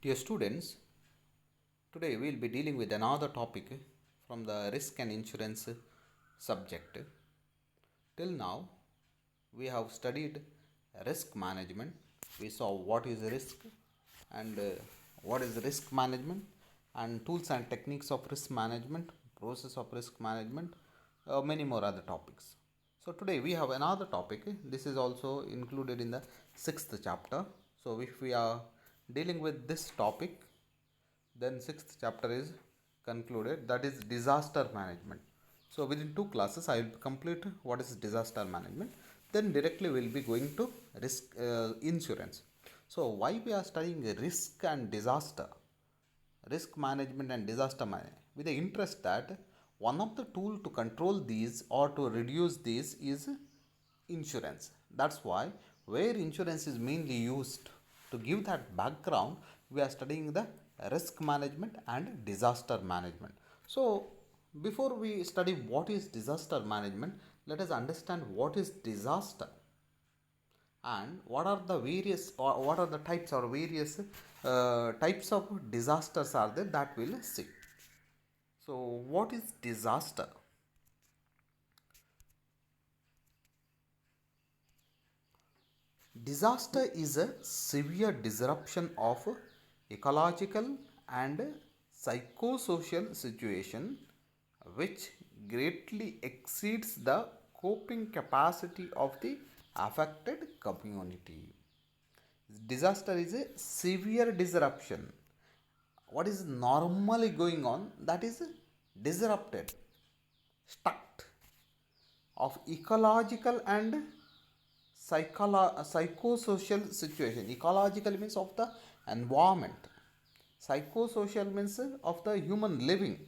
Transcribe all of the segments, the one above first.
Dear students, today we will be dealing with another topic from the risk and insurance subject. Till now, we have studied risk management. We saw what is risk and what is risk management and tools and techniques of risk management, process of risk management, many more other topics. So today we have another topic. This is also included in the sixth chapter. So if we are dealing with this topic, then sixth chapter is concluded, that is disaster management. So within two classes I will complete what is disaster management, then directly we will be going to risk insurance. So why we are studying risk and disaster, risk management and disaster management, with the interest that one of the tool to control these or to reduce these is insurance. That's why where insurance is mainly used, to give that background, we are studying the risk management and disaster management. So before we study what is disaster management, let us understand what is disaster and what are the various or what are the types or various types of disasters are there, that we'll see. So what is disaster? Disaster is a severe disruption of ecological and psychosocial situation which greatly exceeds the coping capacity of the affected community. Disaster is a severe disruption. What is normally going on, that is disrupted, stuck, of ecological and psychosocial situation. Ecological means of the environment, psychosocial means of the human living,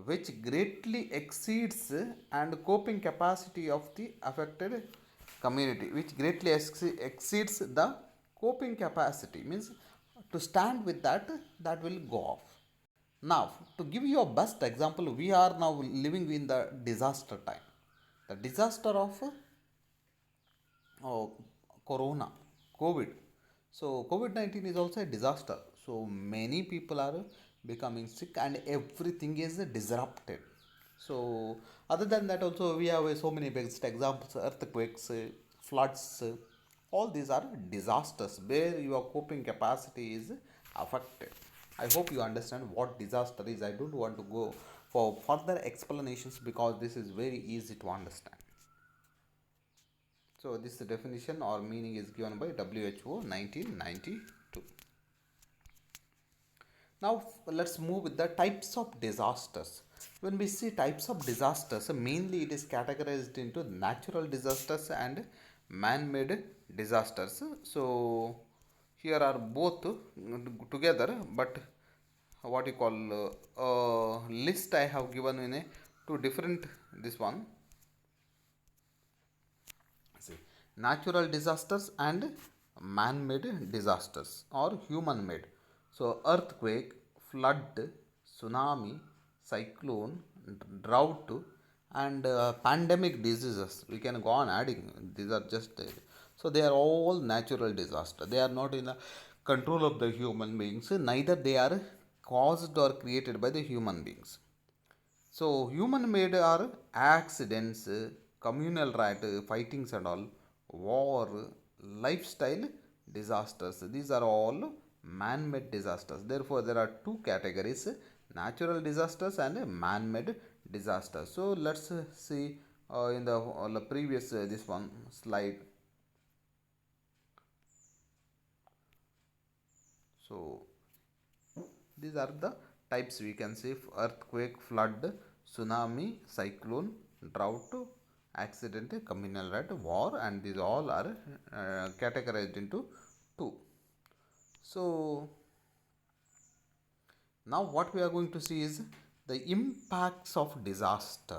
which greatly exceeds and coping capacity of the affected community, which greatly exceeds the coping capacity, means to stand with that, that will go off. Now, to give you a best example, we are now living in the disaster time, the disaster of oh, corona, covid. So covid-19 is also a disaster. So many people are becoming sick and everything is disrupted. So other than that also we have so many best examples: earthquakes, floods, all these are disasters where your coping capacity is affected. I hope you understand what disaster is. I don't want to go for further explanations because this is very easy to understand. So this definition or meaning is given by WHO 1992. Now let's move with the types of disasters. When we see types of disasters, mainly it is categorized into natural disasters and man-made disasters. So here are both together, but what you call list I have given in a two different this one. See, natural disasters and man-made disasters or human-made. So earthquake, flood, tsunami, cyclone, drought, and pandemic diseases, we can go on adding. These are just so they are all natural disaster. They are not in the control of the human beings, neither they are caused or created by the human beings. So human made are accidents, communal riot, fightings and all, war, lifestyle disasters. These are all man made disasters. Therefore, there are two categories: natural disasters and man made disasters. So let's see in the previous this one slide. So these are the types we can see: earthquake, flood, tsunami, cyclone, drought, accident, communal riot, war, and these all are categorized into two. So now what we are going to see is the impacts of disaster.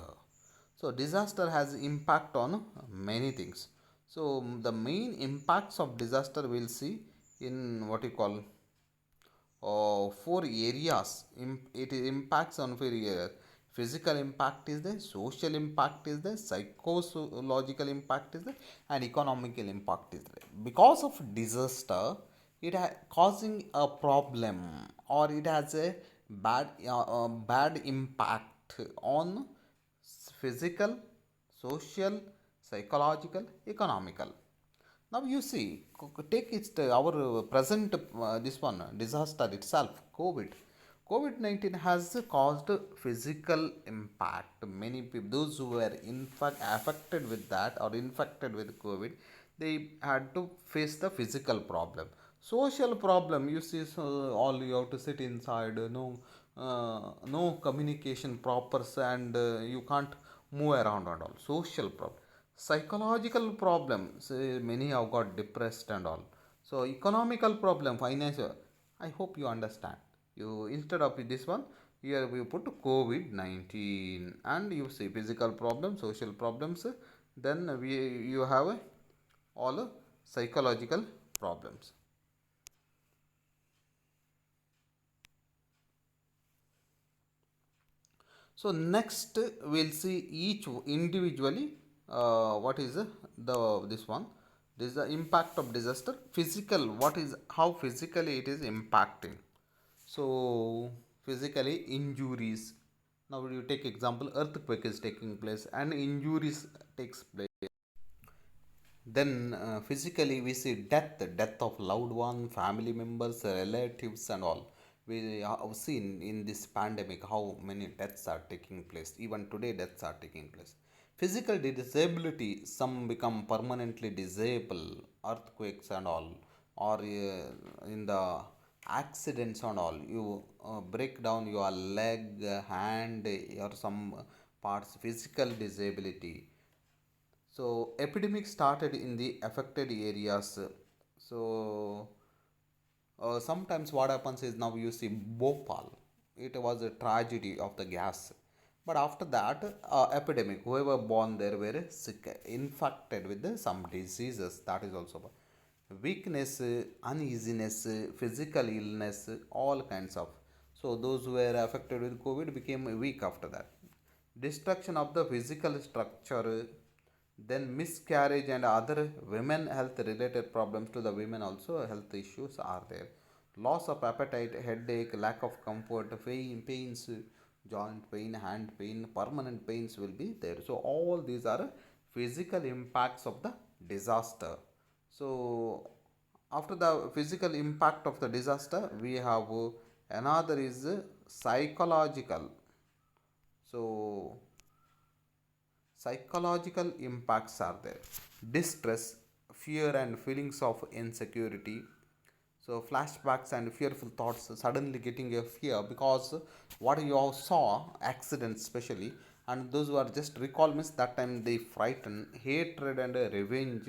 So disaster has impact on many things. So the main impacts of disaster we'll see in what you call four areas. It impacts on four areas. Physical impact is there, social impact is there, psychological impact is there, and economical impact is there. Because of disaster, causing a problem, or it has a bad impact on physical, social, psychological, economical. Now you see, take it our present this one disaster itself, COVID. COVID-19 has caused physical impact. Many people, those who were in fact affected with that or infected with COVID, they had to face the physical problem. Social problem, you see, so all you have to sit inside, no communication proper, and you can't move around and all. Social problem. Psychological problems, many have got depressed and all. So economical problem, financial. I hope you understand. You, instead of this one, here we put COVID-19, and you see physical problems, social problems. Then we you have all psychological problems. So next we'll see each individually. What is the this one? This is the impact of disaster. Physical. What is, how physically it is impacting? So physically injuries. Now you take example, earthquake is taking place and injuries takes place. Then physically we see death of loved one, family members, relatives, and all. We have seen in this pandemic how many deaths are taking place. Even today, deaths are taking place. Physical disability, some become permanently disabled, earthquakes and all, or in the accidents and all. You break down your leg, hand, or some parts. Physical disability. So epidemic started in the affected areas. So sometimes what happens is, now you see Bhopal. It was a tragedy of the gas. But after that, epidemic, whoever born there were sick, infected with some diseases. That is also weakness, uneasiness, physical illness, all kinds of. So those who were affected with COVID became weak after that. Destruction of the physical structure, then miscarriage and other women health related problems to the women, also health issues are there. Loss of appetite, headache, lack of comfort, pains, joint pain, hand pain, permanent pains will be there. So all these are physical impacts of the disaster. So after the physical impact of the disaster, we have another is psychological. So psychological impacts are there. Distress, fear, and feelings of insecurity. So flashbacks and fearful thoughts, suddenly getting a fear because what you all saw, accidents especially, and those who are just recall means that time they frighten. Hatred and revenge,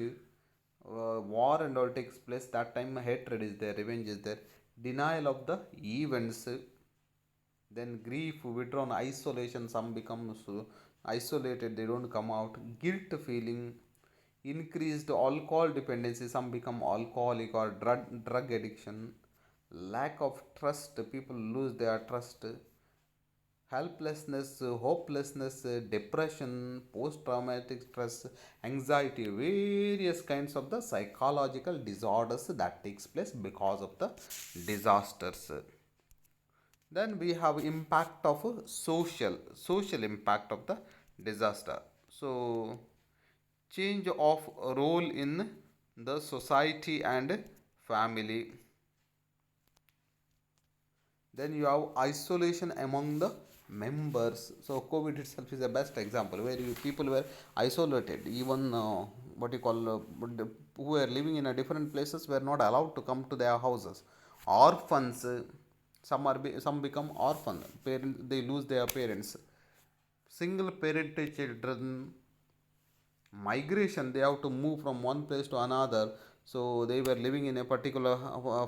war and all takes place, that time hatred is there, revenge is there. Denial of the events, then grief, withdrawn, isolation, some become so isolated, they don't come out. Guilt feeling, increased alcohol dependency, some become alcoholic or drug addiction. Lack of trust, people lose their trust. Helplessness, hopelessness, depression, post traumatic stress, anxiety, various kinds of the psychological disorders that takes place because of the disasters. Then we have impact of social impact of the disaster. So change of role in the society and family. Then you have isolation among the members. So COVID itself is the best example where people were isolated. Even what you call who were living in a different places were not allowed to come to their houses. Orphans, some become orphan. Parents, they lose their parents. Single parent children, migration, they have to move from one place to another. So they were living in a particular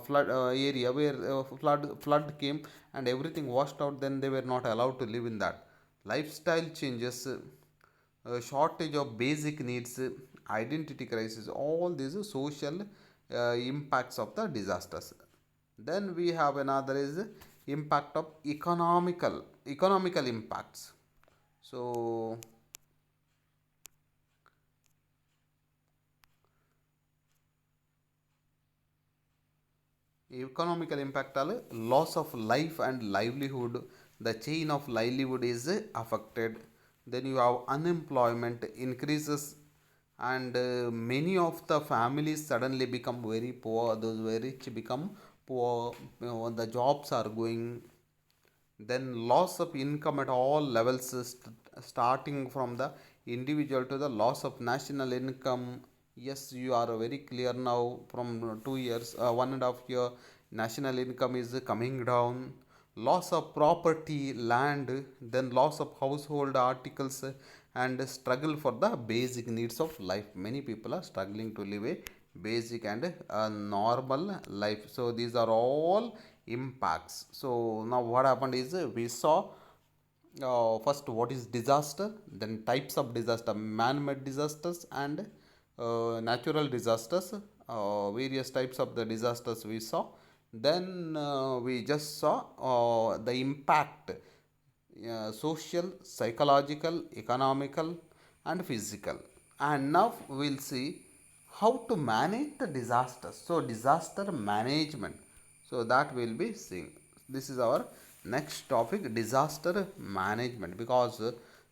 flood area where flood came and everything washed out, then they were not allowed to live in that. Lifestyle changes, shortage of basic needs, identity crisis, all these social impacts of the disasters. Then we have another is impact of economical impacts. So economical impact all loss of life and livelihood, the chain of livelihood is affected. Then you have unemployment increases, and many of the families suddenly become very poor, those very rich become poor. The jobs are going. Then loss of income at all levels, starting from the individual to the loss of national income. Yes, you are very clear now. From 2 years, 1.5 year, national income is coming down. Loss of property, land, then loss of household articles, and struggle for the basic needs of life. Many people are struggling to live a basic and a normal life. So these are all impacts. So now what happened is, we saw first what is disaster, then types of disaster, man-made disasters and natural disasters, various types of the disasters we saw. Then we just saw the impact, social, psychological, economical, and physical. And now we'll see how to manage the disasters. So, disaster management. So, that we'll be seeing. This is our next topic, disaster management. Because,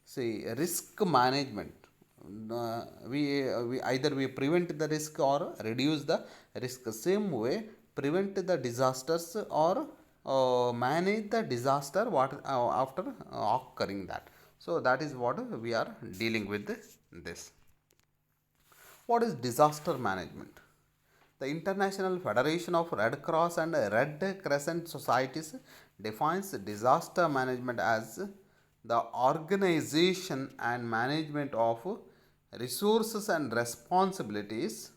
see, risk management. We either we prevent the risk or reduce the risk. Same way, prevent the disasters or manage the disaster what after occurring that. So that is what we are dealing with this. What is disaster management? The International Federation of Red Cross and Red Crescent Societies defines disaster management as the organization and management of resources and responsibilities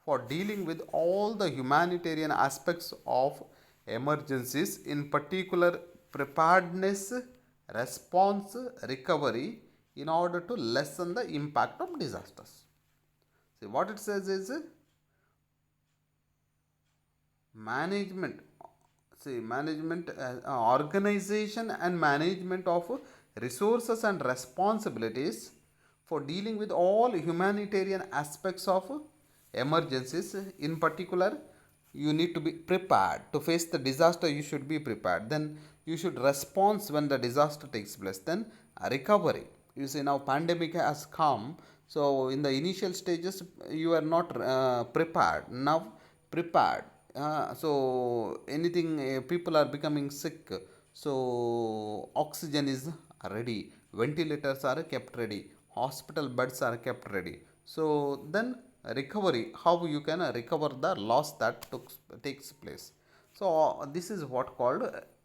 for dealing with all the humanitarian aspects of emergencies, in particular preparedness, response, recovery, in order to lessen the impact of disasters. See, what it says is management. See, management, organization and management of resources and responsibilities for dealing with all humanitarian aspects of emergencies. In particular, you need to be prepared to face the disaster. You should be prepared. Then you should respond when the disaster takes place. Then recovery. You see, now pandemic has come. So in the initial stages, you are not prepared. Now prepared. So anything, people are becoming sick. So oxygen is ready. Ventilators are kept ready. Hospital beds are kept ready. So then recovery, how you can recover the loss that takes place. So this is what called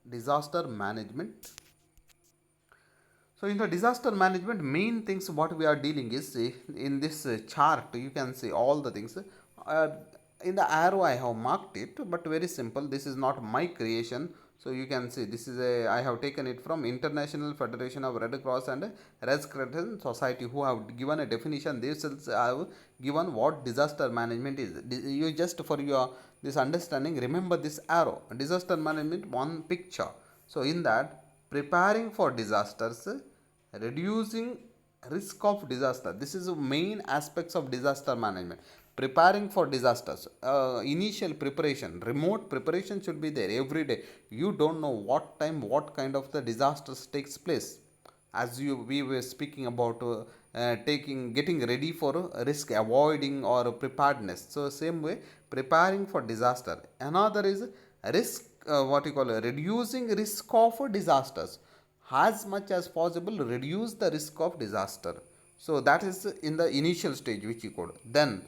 disaster management. So in the disaster management, main things what we are dealing is, in this chart you can see all the things. Uh, in the arrow I have marked it, but very simple. This is not my creation. So you can see this is I have taken it from International Federation of Red Cross and Red Crescent Society, who have given a definition. They have given what disaster management is. You just for your this understanding, remember this arrow. Disaster management, one picture. So in that, preparing for disasters, reducing risk of disaster. This is the main aspects of disaster management. Preparing for disasters, initial preparation, remote preparation should be there every day. You don't know what time what kind of the disasters takes place. As you we were speaking about taking getting ready for risk avoiding or preparedness. So same way, preparing for disaster. Another is risk, what you call reducing risk of disasters. As much as possible reduce the risk of disaster. So that is in the initial stage which you could. Then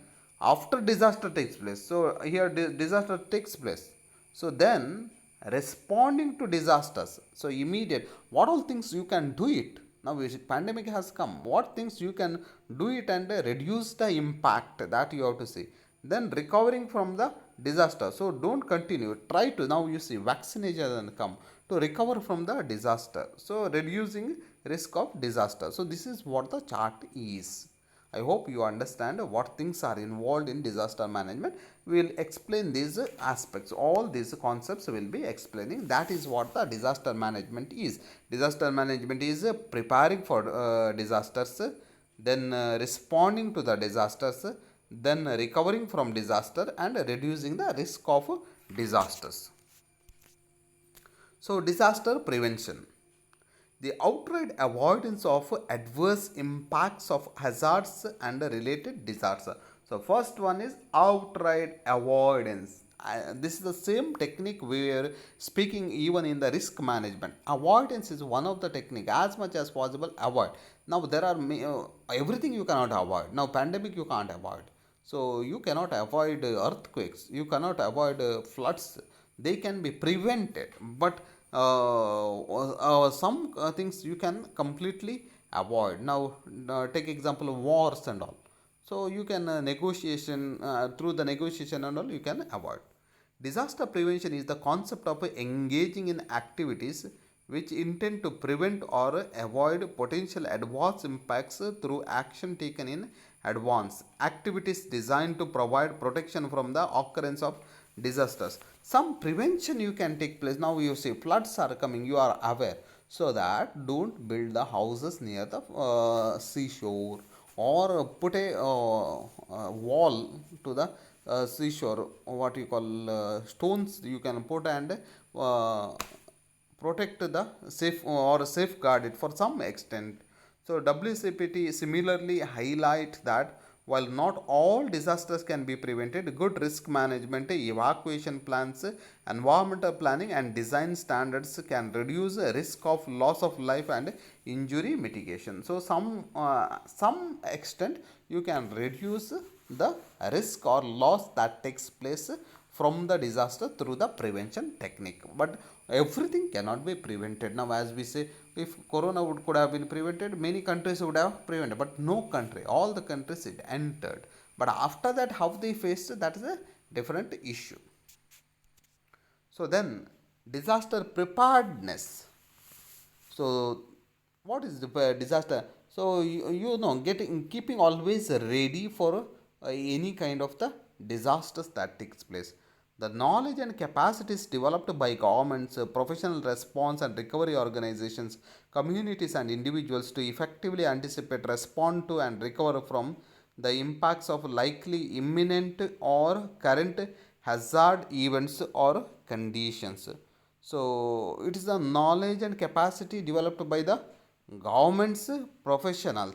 after disaster takes place, so here disaster takes place, so then responding to disasters. So immediate, what all things you can do it. Now pandemic has come, what things you can do it and reduce the impact, that you have to see. Then recovering from the disaster. So don't continue, try to, now you see vaccination has come to recover from the disaster. So reducing risk of disaster. So this is what the chart is. I hope you understand what things are involved in disaster management. We will explain these aspects. All these concepts will be explaining. That is what the disaster management is. Disaster management is preparing for disasters, then responding to the disasters, then recovering from disaster and reducing the risk of disasters. So, disaster prevention, the outright avoidance of adverse impacts of hazards and related disasters. So, first one is outright avoidance. This is the same technique we are speaking even in the risk management. Avoidance is one of the technique. As much as possible, avoid. Now there are everything you cannot avoid. Now pandemic you can't avoid. So you cannot avoid earthquakes. You cannot avoid floods. They can be prevented, but some things you can completely avoid. Now take example of wars and all. So you can negotiation through the negotiation and all you can avoid. Disaster prevention is the concept of engaging in activities which intend to prevent or avoid potential adverse impacts through action taken in advance. Activities designed to provide protection from the occurrence of disasters. Some prevention you can take place. Now you see floods are coming, you are aware. So that don't build the houses near the seashore, or put a wall to the seashore, what you call stones you can put, and uh, protect the safe or safeguard it for some extent. So WCPT similarly highlight that while not all disasters can be prevented, good risk management, evacuation plans, environmental planning and design standards can reduce the risk of loss of life and injury mitigation. So some extent you can reduce the risk or loss that takes place from the disaster through the prevention technique, but everything cannot be prevented. Now as we say, if corona could have been prevented, many countries would have prevented, but no country, all the countries it entered, but after that how they faced, that is a different issue. So then disaster preparedness. So what is the disaster? So you know, getting keeping always ready for any kind of the disasters that takes place. The knowledge and capacities developed by governments, professional response and recovery organizations, communities and individuals to effectively anticipate, respond to and recover from the impacts of likely imminent or current hazard events or conditions. So it is the knowledge and capacity developed by the governments, professional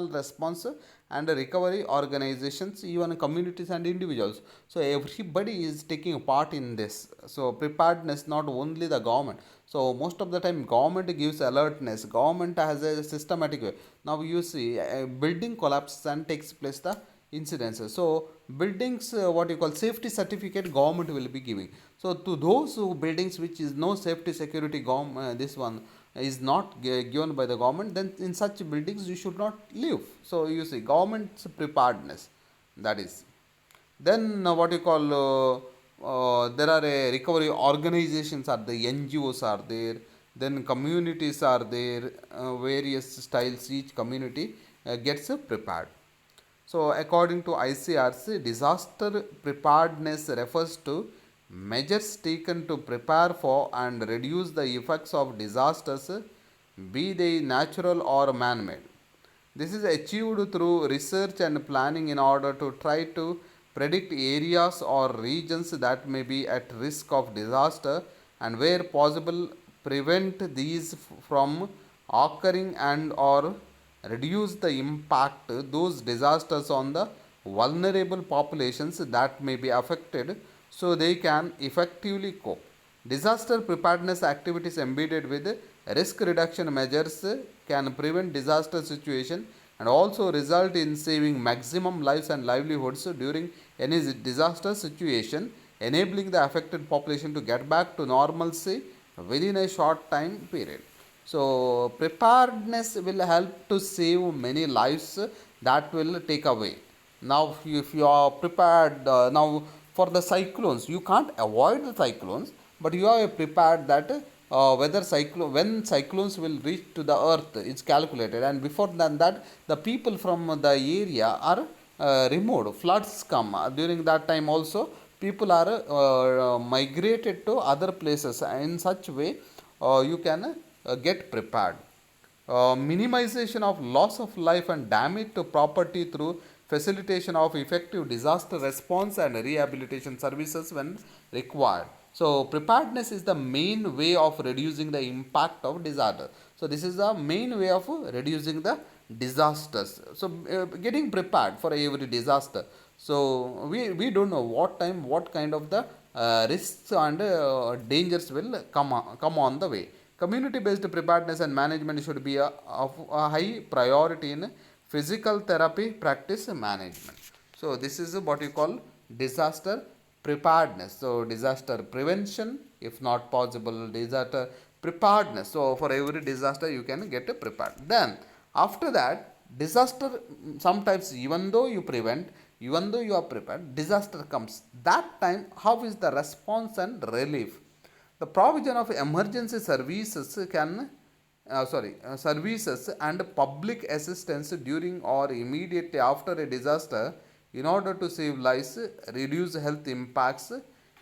response and recovery organizations, even communities and individuals. So everybody is taking part in this. So preparedness, not only the government. So most of the time government gives alertness. Government has a systematic way. Now you see a building collapses and takes place the incidences. So buildings, what you call safety certificate, government will be giving. So to those who buildings which is no safety security, this one is not given by the government, then in such buildings you should not live. So you see government's preparedness, that is. Then what you call there are a recovery organizations are the NGOs are there, then communities are there, various styles, each community gets prepared. So, according to ICRC, disaster preparedness refers to measures taken to prepare for and reduce the effects of disasters, be they natural or man made. This is achieved through research and planning in order to try to predict areas or regions that may be at risk of disaster, and where possible prevent these from occurring and or reduce the impact those disasters on the vulnerable populations that may be affected, so they can effectively cope. Disaster preparedness activities embedded with risk reduction measures can prevent disaster situation and also result in saving maximum lives and livelihoods during any disaster situation, enabling the affected population to get back to normalcy within a short time period. So preparedness will help to save many lives that will take away. Now if you are prepared, now for the cyclones, you can't avoid the cyclones, but you are prepared that whether cyclone, when cyclones will reach to the earth, it's calculated, and before than that the people from the area are removed. Floods come during that time also, people are migrated to other places. In such way you can get prepared. minimization of loss of life and damage to property through facilitation of effective disaster response and rehabilitation services when required. So preparedness is the main way of reducing the impact of disaster. So this is the main way of reducing the disasters. So getting prepared for every disaster. So we don't know what time, what kind of the risks and dangers will come on the way. Community based preparedness and management should be of a high priority in physical therapy practice management. So, this is what you call disaster preparedness. So, disaster prevention, if not possible, disaster preparedness. So, for every disaster, you can get prepared. Then, after that, disaster sometimes, even though you prevent, even though you are prepared, disaster comes. That time, how is the response and relief? The provision of emergency services services and public assistance during or immediately after a disaster in order to save lives, reduce health impacts,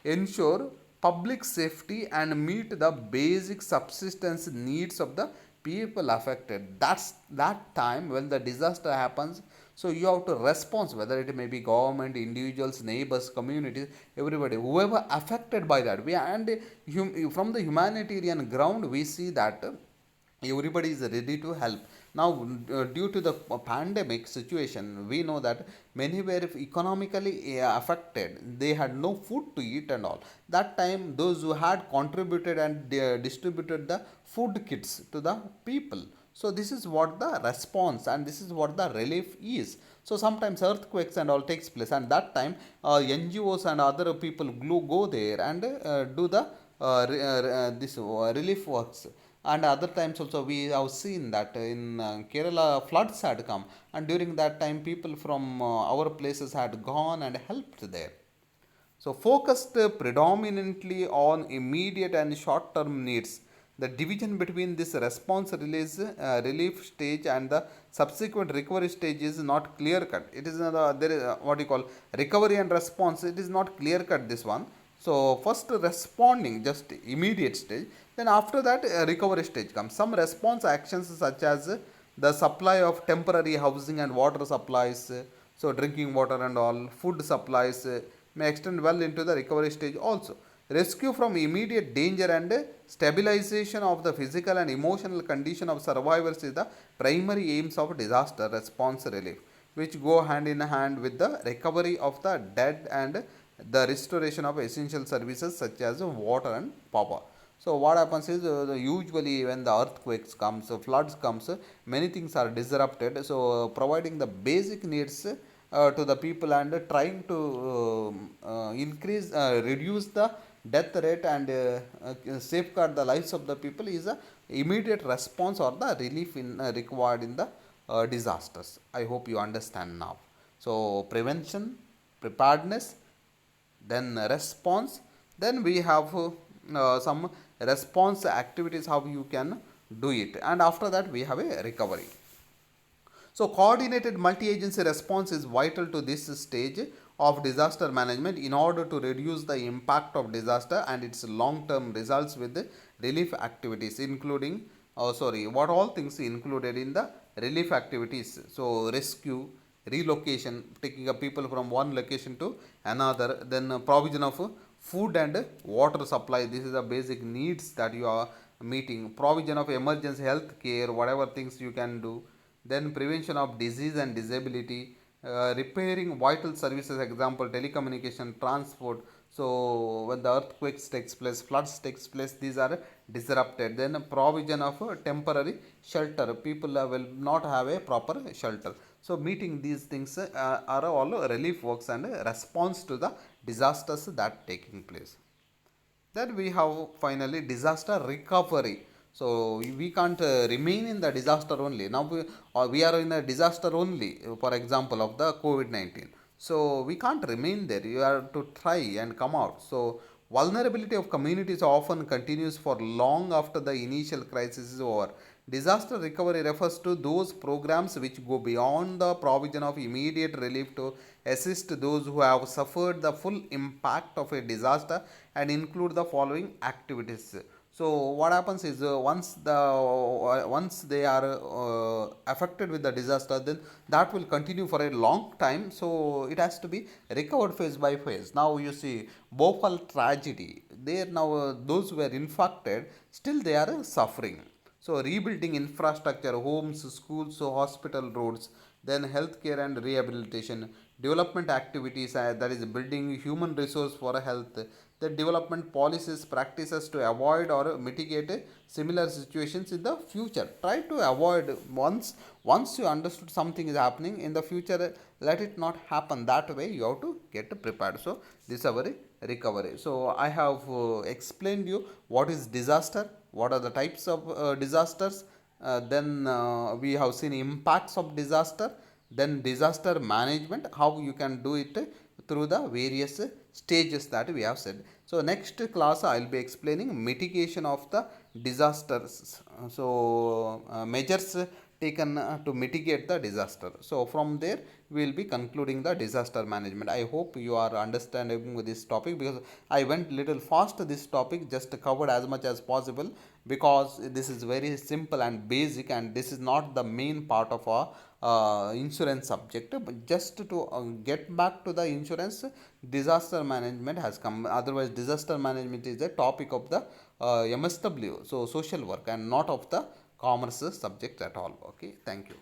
ensure public safety and meet the basic subsistence needs of the people affected. That's that time when the disaster happens. So you have to respond, whether it may be government, individuals, neighbors, communities, everybody, whoever affected by that. From the humanitarian ground, we see that everybody is ready to help. Now due to the pandemic situation, we know that many were economically affected. They had no food to eat and all. That time those who had contributed and distributed the food kits to the people. So this is what the response and this is what the relief is. So sometimes earthquakes and all takes place, and that time NGOs and other people go there and do the this relief works. And other times also we have seen that in Kerala floods had come, and during that time people from our places had gone and helped there. So focused predominantly on immediate and short term needs. The division between this response release relief stage and the subsequent recovery stage is not clear cut. It is there is what you call recovery and response. It is not clear cut, this one. So first responding just immediate stage, then after that recovery stage comes. Some response actions such as the supply of temporary housing and water supplies, so drinking water and all, food supplies may extend well into the recovery stage also. Rescue from immediate danger and stabilization of the physical and emotional condition of survivors is the primary aims of disaster response relief, which go hand in hand with the recovery of the dead and the restoration of essential services such as water and power. So what happens is usually when the earthquakes comes, floods comes, many things are disrupted. So providing the basic needs to the people and trying to reduce the death rate and safeguard the lives of the people is a immediate response or the relief in required in the disasters. I hope you understand now. So prevention, preparedness, then response, then we have some response activities how you can do it, and after that we have a recovery. So coordinated multi-agency response is vital to this stage of disaster management in order to reduce the impact of disaster and its long-term results with the relief activities, including what all things included in the relief activities. So rescue, relocation, taking up people from one location to another, then provision of food and water supply. This is the basic needs that you are meeting. Provision of emergency health care, whatever things you can do. Then prevention of disease and disability, repairing vital services, example telecommunication, transport. So when the earthquakes takes place, floods takes place, these are disrupted. Then provision of temporary shelter, people will not have a proper shelter. So meeting these things are all relief works and response to the disasters that taking place. Then we have finally disaster recovery. So we can't remain in the disaster only. Now we are in a disaster only, for example, of the COVID-19. So we can't remain there. You have to try and come out. So vulnerability of communities often continues for long after the initial crisis is over. Disaster recovery refers to those programs which go beyond the provision of immediate relief to assist those who have suffered the full impact of a disaster and include the following activities. So what happens is once they are affected with the disaster, then that will continue for a long time. So it has to be recovered phase by phase. Now you see Bhopal tragedy. There now those who were infected still they are suffering. So rebuilding infrastructure, homes, schools, so hospital, roads, then healthcare and rehabilitation, development activities, that is building human resource for health, the development policies, practices to avoid or mitigate similar situations in the future. Try to avoid once you understood something is happening in the future, let it not happen that way. You have to get prepared. So this is our recovery. So I have explained you what is disaster, what are the types of disasters, then we have seen impacts of disaster, then disaster management, how you can do it through the various stages that we have said. So next class I will be explaining mitigation of the disasters. So measures taken to mitigate the disaster. So from there we will be concluding the disaster management. I hope you are understanding this topic, because I went little fast this topic, just covered as much as possible, because this is very simple and basic, and this is not the main part of our insurance subject. But just to get back to the insurance, disaster management has come. Otherwise disaster management is a topic of the MSW, so social work, and not of the commerce subject at all. Okay, thank you.